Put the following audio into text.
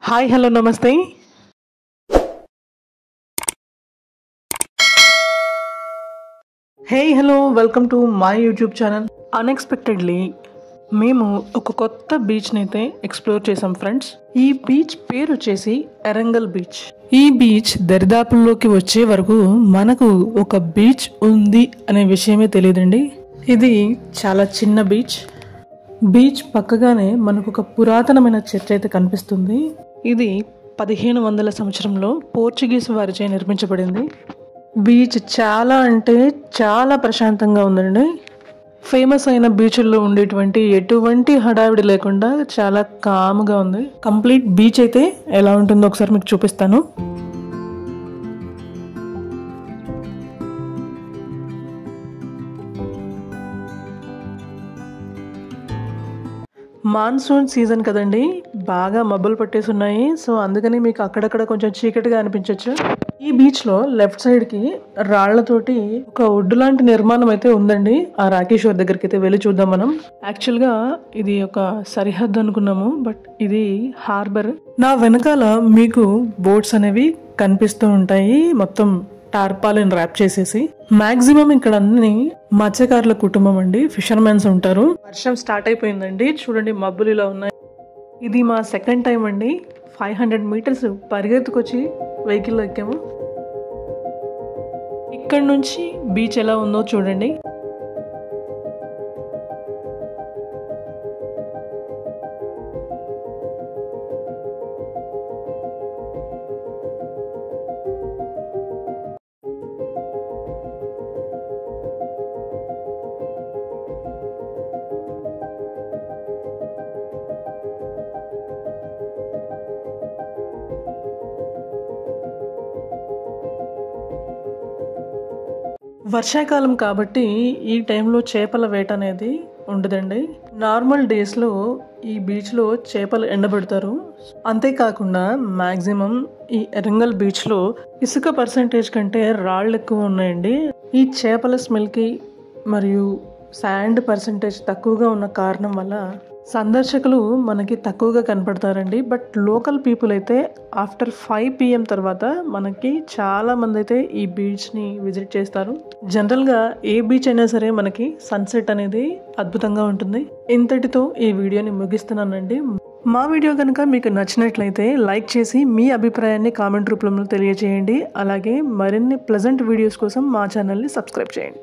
Hi hello నమస్తే. Hey hello welcome to my YouTube channel. Unexpectedly మేము ఒక కొత్త బీచ్ని అయితే ఎక్స్ప్లోర్ చేసాం ఫ్రెండ్స్. ఈ బీచ్ పేరు వచ్చేసి ఎరంగల్ బీచ్. ఈ బీచ్ దరిదాపుల్లోకి వచ్చే వరకు మనకు ఒక బీచ్ ఉంది అనే విషయమే తెలియదండి. ఇది చాలా చిన్న బీచ్. బీచ్ పక్కగానే మనకు ఒక పురాతనమైన చర్చ్ అయితే కనిపిస్తుంది. ఇది 1500 సంవత్సరంలో పోర్చుగీస్ వారిచే నిర్మించబడింది. బీచ్ చాలా అంటే చాలా ప్రశాంతంగా ఉందండి. ఫేమస్ అయిన బీచ్ల్లో ఉండేటువంటి ఎటువంటి హడావిడి లేకుండా చాలా కామ్గా ఉంది. కంప్లీట్ బీచ్ అయితే ఎలా ఉంటుందో ఒకసారి మీకు చూపిస్తాను. మాన్సూన్ సీజన్ కదండి, బాగా మబ్బులు పట్టేసి ఉన్నాయి. సో అందుకని మీకు అక్కడక్కడ కొంచెం చీకటిగా అనిపించవచ్చు. ఈ బీచ్లో లెఫ్ట్ సైడ్కి రాళ్లతోటి ఒక ఒడ్డు లాంటి నిర్మాణం అయితే ఉందండి. ఆ రాకేశ్వర్ దగ్గరికి అయితే వెళ్ళి చూద్దాం మనం. యాక్చువల్గా ఇది ఒక సరిహద్దు అనుకున్నాము, బట్ ఇది హార్బర్. నా వెనకాల మీకు బోట్స్ అనేవి కనిపిస్తూ ఉంటాయి, మొత్తం టార్పాలిన్ ర్యాప్ చేసేసి. మాక్సిమం ఇక్కడ అన్ని మత్స్యకారుల కుటుంబం అండి, ఫిషర్మెన్స్ ఉంటారు. వర్షం స్టార్ట్ అయిపోయిందండి, చూడండి మబ్బులు ఇలా ఉన్నాయి. ఇది మా సెకండ్ టైం అండి. 500 మీటర్స్ పరిగెత్తుకొచ్చి వెహికల్లో ఎక్కాము. ఇక్కడ నుంచి బీచ్ ఎలా ఉందో చూడండి. వర్షాకాలం కాబట్టి ఈ టైంలో చేపల వేట అనేది ఉండదండి. నార్మల్ డేస్లో ఈ బీచ్లో చేపలు ఎండబెడతారు. అంతేకాకుండా మ్యాక్సిమం ఈ ఎరంగల్ బీచ్లో ఇసుక పర్సంటేజ్ కంటే రాళ్ళు ఎక్కువ ఉన్నాయండి. ఈ చేపల స్మెల్కి మరియు శాండ్ పర్సంటేజ్ తక్కువగా ఉన్న కారణం వల్ల సందర్శకులు మనకి తక్కువగా కనపడతారండి. బట్ లోకల్ పీపుల్ అయితే ఆఫ్టర్ 5 PM తర్వాత మనకి చాలా మంది అయితే ఈ బీచ్ని విజిట్ చేస్తారు. జనరల్గా ఏ బీచ్ అయినా సరే మనకి సన్సెట్ అనేది అద్భుతంగా ఉంటుంది. ఇంతటితో ఈ వీడియోని ముగిస్తున్నానండి. మా వీడియో కనుక మీకు నచ్చినట్లయితే లైక్ చేసి మీ అభిప్రాయాన్ని కామెంట్ రూపంలో తెలియజేయండి. అలాగే మరిన్ని ప్లెజెంట్ వీడియోస్ కోసం మా ఛానల్ని సబ్స్క్రైబ్ చేయండి.